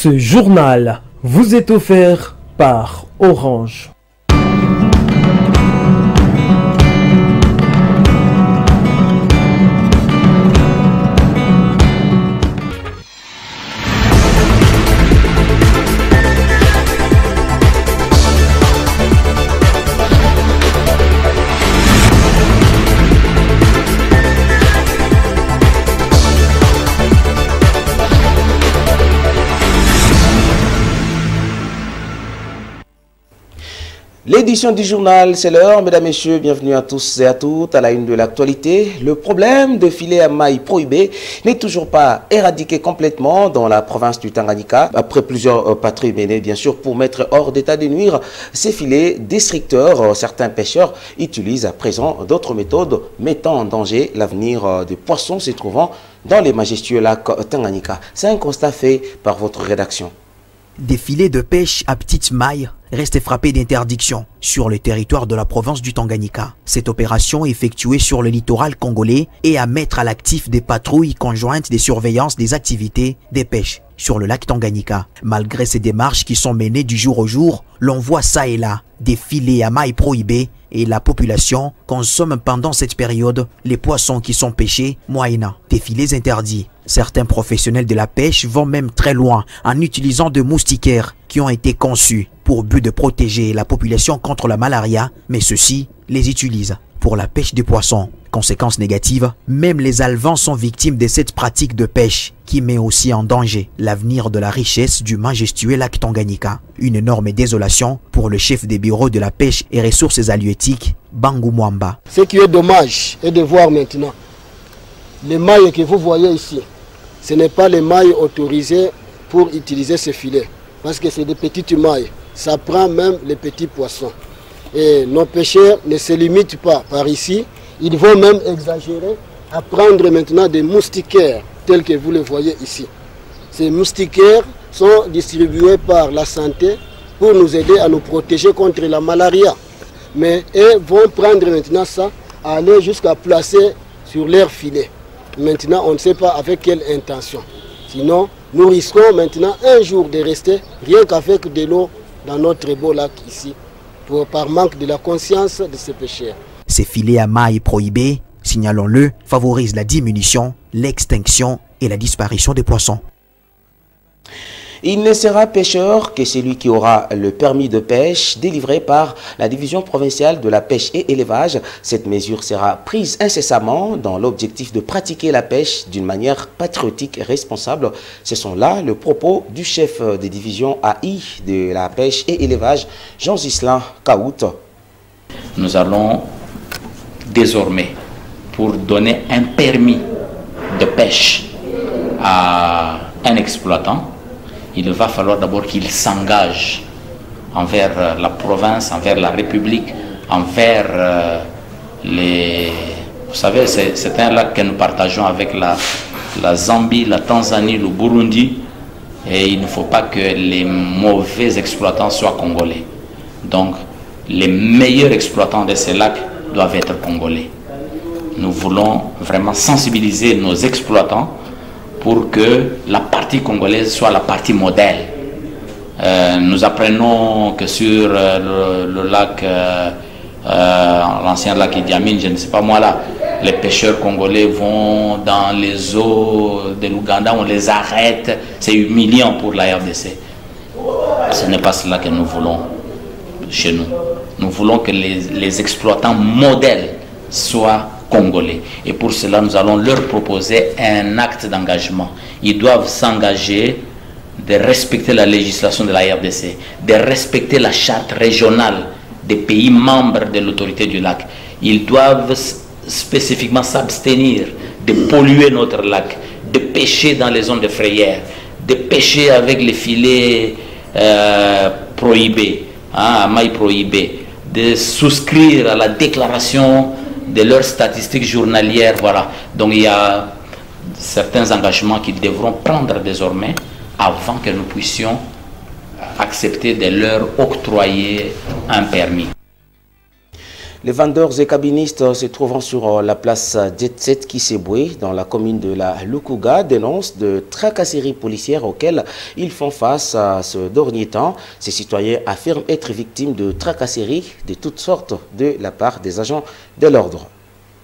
Ce journal vous est offert par Orange. L'édition du journal, c'est l'heure. Mesdames, Messieurs, bienvenue à tous et à toutes à la une de l'actualité. Le problème de filets à mailles prohibés n'est toujours pas éradiqué complètement dans la province du Tanganyika. Après plusieurs patrouilles menées, bien sûr, pour mettre hors d'état de nuire ces filets destructeurs, certains pêcheurs utilisent à présent d'autres méthodes mettant en danger l'avenir des poissons se trouvant dans les majestueux lacs Tanganyika. C'est un constat fait par votre rédaction. Des filets de pêche à petites mailles restent frappés d'interdiction sur le territoire de la province du Tanganyika. Cette opération effectuée sur le littoral congolais est à mettre à l'actif des patrouilles conjointes des surveillances des activités des pêches sur le lac Tanganyika. Malgré ces démarches qui sont menées du jour au jour, l'on voit ça et là des filets à mailles prohibés et la population consomme pendant cette période les poissons qui sont pêchés moyennant des filets interdits. Certains professionnels de la pêche vont même très loin en utilisant de moustiquaires qui ont été conçus pour but de protéger la population contre la malaria, mais ceux-ci les utilisent pour la pêche des poissons. Conséquence négative, même les alevins sont victimes de cette pratique de pêche qui met aussi en danger l'avenir de la richesse du majestueux lac Tanganyika. Une énorme désolation pour le chef des bureaux de la pêche et ressources halieutiques, Bangou Mwamba. Ce qui est dommage est de voir maintenant les mailles que vous voyez ici. Ce n'est pas les mailles autorisées pour utiliser ces filets, parce que c'est des petites mailles. Ça prend même les petits poissons. Et nos pêcheurs ne se limitent pas par ici. Ils vont même exagérer à prendre maintenant des moustiquaires tels que vous les voyez ici. Ces moustiquaires sont distribués par la santé pour nous aider à nous protéger contre la malaria. Mais eux vont prendre maintenant ça, aller jusqu'à placer sur leur filet. Maintenant, on ne sait pas avec quelle intention. Sinon, nous risquons maintenant un jour de rester rien qu'avec de l'eau dans notre beau lac ici, par manque de la conscience de ces pêcheurs. Ces filets à mailles prohibés, signalons-le, favorisent la diminution, l'extinction et la disparition des poissons. Il ne sera pêcheur que celui qui aura le permis de pêche délivré par la division provinciale de la pêche et élevage. Cette mesure sera prise incessamment dans l'objectif de pratiquer la pêche d'une manière patriotique et responsable. Ce sont là le propos du chef des divisions AI de la pêche et élevage, Jean-Ghislain Kaout. Nous allons désormais, pour donner un permis de pêche à un exploitant, il va falloir d'abord qu'il s'engage envers la province, envers la République, envers les... Vous savez, c'est un lac que nous partageons avec la Zambie, la Tanzanie, le Burundi, et il ne faut pas que les mauvais exploitants soient congolais. Donc, les meilleurs exploitants de ces lacs doivent être congolais. Nous voulons vraiment sensibiliser nos exploitants pour que la partie congolaise soit la partie modèle. Nous apprenons que sur le lac, l'ancien lac Idi Amin, je ne sais pas moi là, les pêcheurs congolais vont dans les eaux de l'Ouganda, on les arrête, c'est humiliant pour la RDC. Ce n'est pas cela que nous voulons chez nous. Nous voulons que les exploitants modèles soient congolais. Et pour cela, nous allons leur proposer un acte d'engagement. Ils doivent s'engager de respecter la législation de la RDC, de respecter la charte régionale des pays membres de l'autorité du lac. Ils doivent spécifiquement s'abstenir de polluer notre lac, de pêcher dans les zones de frayère, de pêcher avec les filets prohibés, à mailles prohibées, de souscrire à la déclaration de leurs statistiques journalières. Voilà. Donc il y a certains engagements qu'ils devront prendre désormais avant que nous puissions accepter de leur octroyer un permis. Les vendeurs et cabinistes se trouvant sur la place Jet-Set Kisebwe dans la commune de la Lukuga dénoncent de tracasseries policières auxquelles ils font face à ce dernier temps. Ces citoyens affirment être victimes de tracasseries de toutes sortes de la part des agents de l'ordre.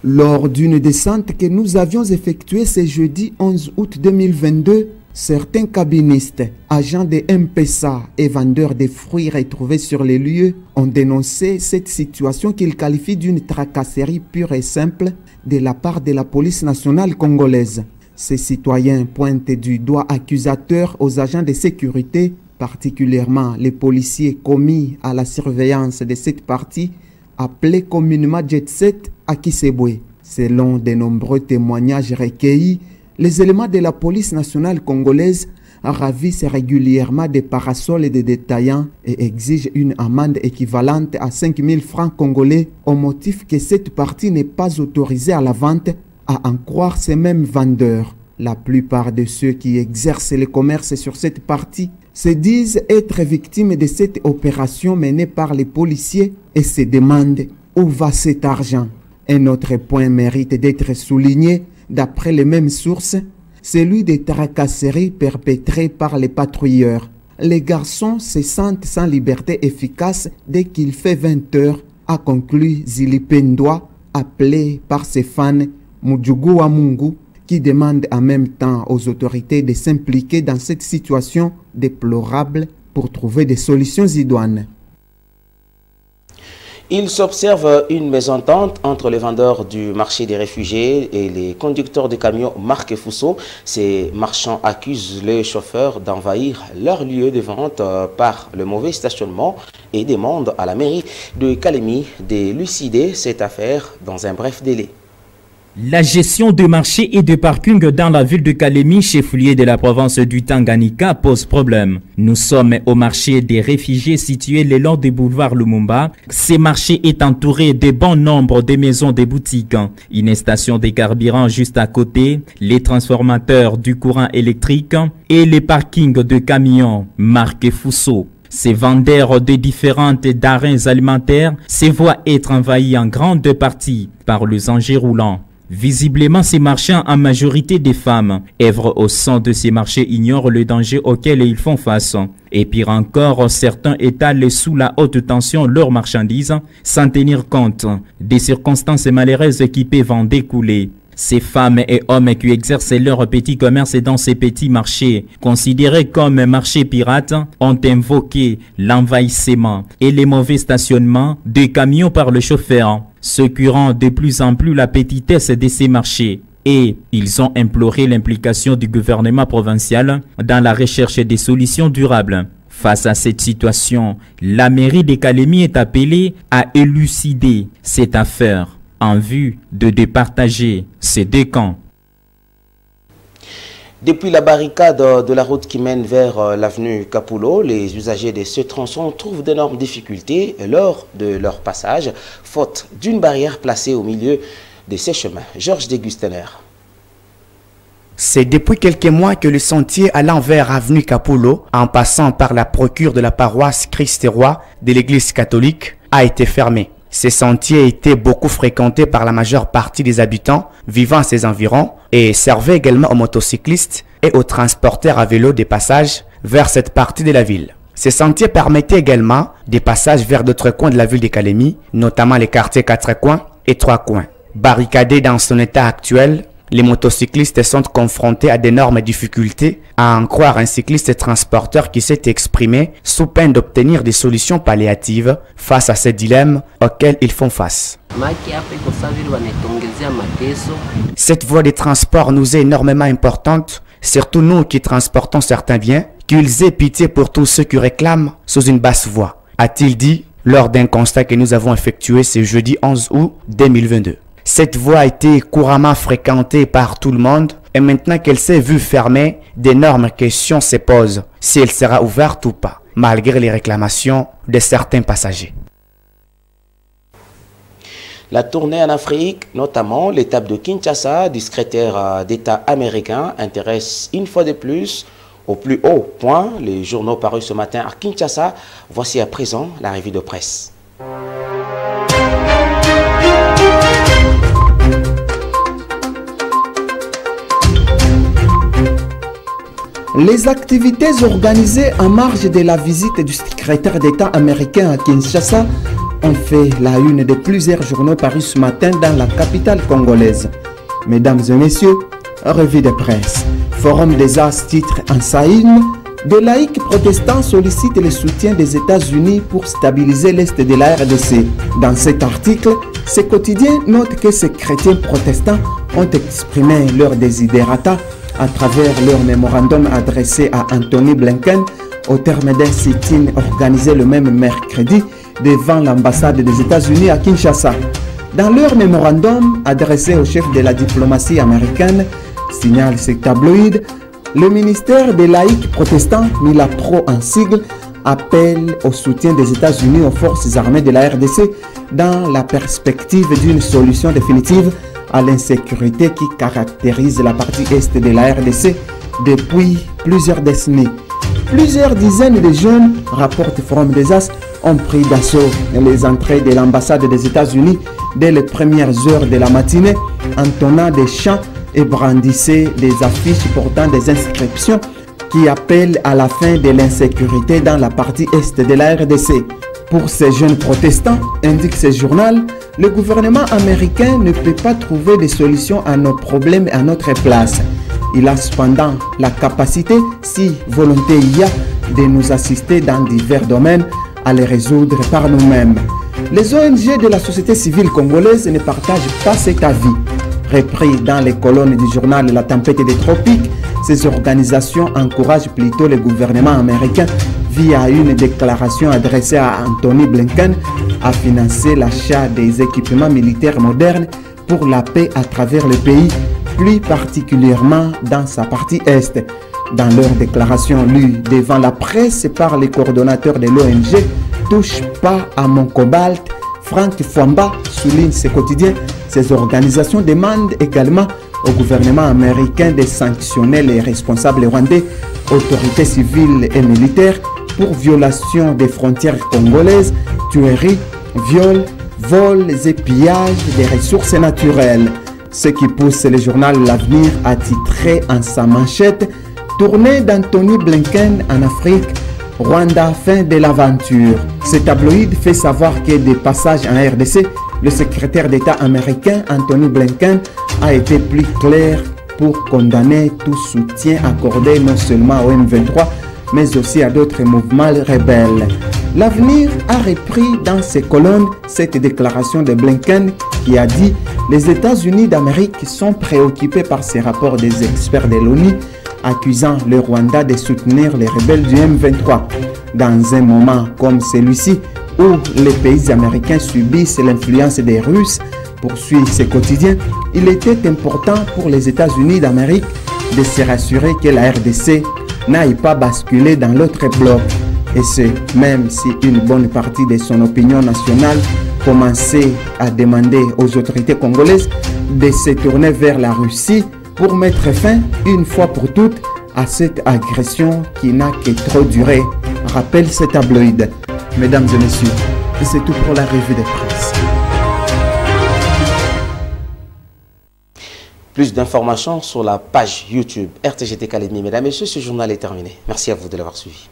Lors d'une descente que nous avions effectuée ce jeudi 11 août 2022, certains cabinistes, agents de MPSA et vendeurs de fruits retrouvés sur les lieux ont dénoncé cette situation qu'ils qualifient d'une tracasserie pure et simple de la part de la police nationale congolaise. Ces citoyens pointent du doigt accusateur aux agents de sécurité, particulièrement les policiers commis à la surveillance de cette partie appelée communément Jet-Set à Kisebwe. Selon de nombreux témoignages recueillis, les éléments de la police nationale congolaise ravissent régulièrement des parasols et des détaillants et exigent une amende équivalente à 5 000 francs congolais au motif que cette partie n'est pas autorisée à la vente, à en croire ces mêmes vendeurs. La plupart de ceux qui exercent le commerce sur cette partie se disent être victimes de cette opération menée par les policiers et se demandent où va cet argent. Un autre point mérite d'être souligné d'après les mêmes sources, celui des tracasseries perpétrées par les patrouilleurs. Les garçons se sentent sans liberté efficace dès qu'il fait 20 heures, a conclu Zilipendwa, appelé par ses fans Mudjugu wa Mungu, qui demande en même temps aux autorités de s'impliquer dans cette situation déplorable pour trouver des solutions idoines. Il s'observe une mésentente entre les vendeurs du marché des réfugiés et les conducteurs de camions Marc Fuso. Ces marchands accusent les chauffeurs d'envahir leur lieu de vente par le mauvais stationnement et demandent à la mairie de Kalemi d'élucider cette affaire dans un bref délai. La gestion de marché et de parking dans la ville de Kalemi, chef-lieu de la province du Tanganyika, pose problème. Nous sommes au marché des réfugiés situé le long du boulevard Lumumba. Ce marché est entouré de bon nombre de maisons de boutiques, une station de carburant juste à côté, les transformateurs du courant électrique et les parkings de camions Marc Fuso. Ces vendeurs de différentes denrées alimentaires se voient être envahis en grande partie par les engins roulants. Visiblement, ces marchands, en majorité des femmes, œuvrent au sein de ces marchés, ignorent le danger auquel ils font face. Et pire encore, certains étalent sous la haute tension leurs marchandises sans tenir compte des circonstances malheureuses qui peuvent en découler. Ces femmes et hommes qui exercent leur petit commerce dans ces petits marchés, considérés comme marchés pirates, ont invoqué l'envahissement et les mauvais stationnements des camions par le chauffeur, ce qui rend de plus en plus la petitesse de ces marchés. Et ils ont imploré l'implication du gouvernement provincial dans la recherche des solutions durables. Face à cette situation, la mairie de Kalemi est appelée à élucider cette affaire en vue de départager ces deux camps. Depuis la barricade de la route qui mène vers l'avenue Kapulo, les usagers de ce tronçon trouvent d'énormes difficultés lors de leur passage, faute d'une barrière placée au milieu de ces chemins. Georges Degustener. C'est depuis quelques mois que le sentier allant vers avenue Kapulo, en passant par la procure de la paroisse Christ-Roi de l'église catholique, a été fermé. Ces sentiers étaient beaucoup fréquentés par la majeure partie des habitants vivant à ces environs et servaient également aux motocyclistes et aux transporteurs à vélo des passages vers cette partie de la ville. Ces sentiers permettaient également des passages vers d'autres coins de la ville de Kalemi, notamment les quartiers 4 coins et 3 coins. Barricadés dans son état actuel, les motocyclistes sont confrontés à d'énormes difficultés, à en croire un cycliste transporteur qui s'est exprimé sous peine d'obtenir des solutions palliatives face à ces dilemmes auxquels ils font face. Cette voie de transport nous est énormément importante, surtout nous qui transportons certains biens, qu'ils aient pitié pour tous ceux qui réclament sous une basse voie, a-t-il dit lors d'un constat que nous avons effectué ce jeudi 11 août 2022. Cette voie a été couramment fréquentée par tout le monde et maintenant qu'elle s'est vue fermée, d'énormes questions se posent si elle sera ouverte ou pas, malgré les réclamations de certains passagers. La tournée en Afrique, notamment l'étape de Kinshasa du secrétaire d'État américain, intéresse une fois de plus au plus haut point les journaux parus ce matin à Kinshasa. Voici à présent la revue de presse. Les activités organisées en marge de la visite du secrétaire d'État américain à Kinshasa ont fait la une de plusieurs journaux parus ce matin dans la capitale congolaise. Mesdames et messieurs, revue de presse. Forum des As titre en saïne. Des laïcs protestants sollicitent le soutien des États-Unis pour stabiliser l'Est de la RDC. Dans cet article, ce quotidien note que ces chrétiens protestants ont exprimé leur desiderata à travers leur mémorandum adressé à Anthony Blinken au terme d'un sit-in organisé le même mercredi devant l'ambassade des États-Unis à Kinshasa. Dans leur mémorandum adressé au chef de la diplomatie américaine, signale ce tabloïd, le ministère des laïcs protestants, mis la pro en sigle, appelle au soutien des États-Unis aux forces armées de la RDC dans la perspective d'une solution définitive à l'insécurité qui caractérise la partie est de la RDC depuis plusieurs décennies. Plusieurs dizaines de jeunes, rapporte Forum des As, ont pris d'assaut les entrées de l'ambassade des États-Unis dès les premières heures de la matinée, entonnant des chants et brandissaient des affiches portant des inscriptions qui appellent à la fin de l'insécurité dans la partie est de la RDC. Pour ces jeunes protestants, indique ce journal, le gouvernement américain ne peut pas trouver des solutions à nos problèmes à notre place. Il a cependant la capacité, si volonté il y a, de nous assister dans divers domaines à les résoudre par nous-mêmes. Les ONG de la société civile congolaise ne partagent pas cet avis. Repris dans les colonnes du journal La Tempête des Tropiques, ces organisations encouragent plutôt le gouvernement américain via une déclaration adressée à Anthony Blinken à financer l'achat des équipements militaires modernes pour la paix à travers le pays, plus particulièrement dans sa partie est. Dans leur déclaration lue devant la presse par les coordonnateurs de l'ONG Touche pas à mon cobalt, Franck Fwamba souligne ce quotidien. Ces organisations demandent également au gouvernement américain de sanctionner les responsables rwandais, autorités civiles et militaires, pour violation des frontières congolaises, tueries, viols, vols et pillages des ressources naturelles. Ce qui pousse le journal L'Avenir à titrer en sa manchette « Tournée d'Anthony Blinken en Afrique, Rwanda, fin de l'aventure ». Ce tabloïd fait savoir que des passages en RDC, le secrétaire d'État américain Anthony Blinken a été plus clair pour condamner tout soutien accordé non seulement au M23, mais aussi à d'autres mouvements rebelles. L'Avenir a repris dans ses colonnes cette déclaration de Blinken qui a dit « Les États-Unis d'Amérique sont préoccupés par ces rapports des experts de l'ONU accusant le Rwanda de soutenir les rebelles du M23. Dans un moment comme celui-ci, où les pays américains subissent l'influence des Russes, poursuit ce quotidien, il était important pour les États-Unis d'Amérique de se rassurer que la RDC n'aille pas basculer dans l'autre bloc. Et ce, même si une bonne partie de son opinion nationale commençait à demander aux autorités congolaises de se tourner vers la Russie pour mettre fin, une fois pour toutes, à cette agression qui n'a que trop duré, rappelle ce tabloïd. Mesdames et messieurs, c'est tout pour la revue de presse. Plus d'informations sur la page YouTube RTGT Calémie. Mesdames et messieurs, ce journal est terminé. Merci à vous de l'avoir suivi.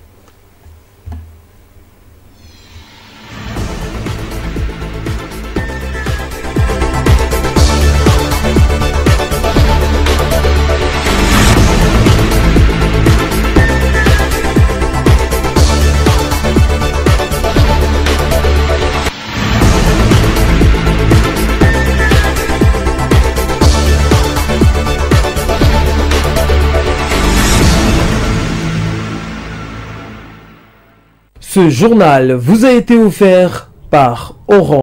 Ce journal vous a été offert par Orange.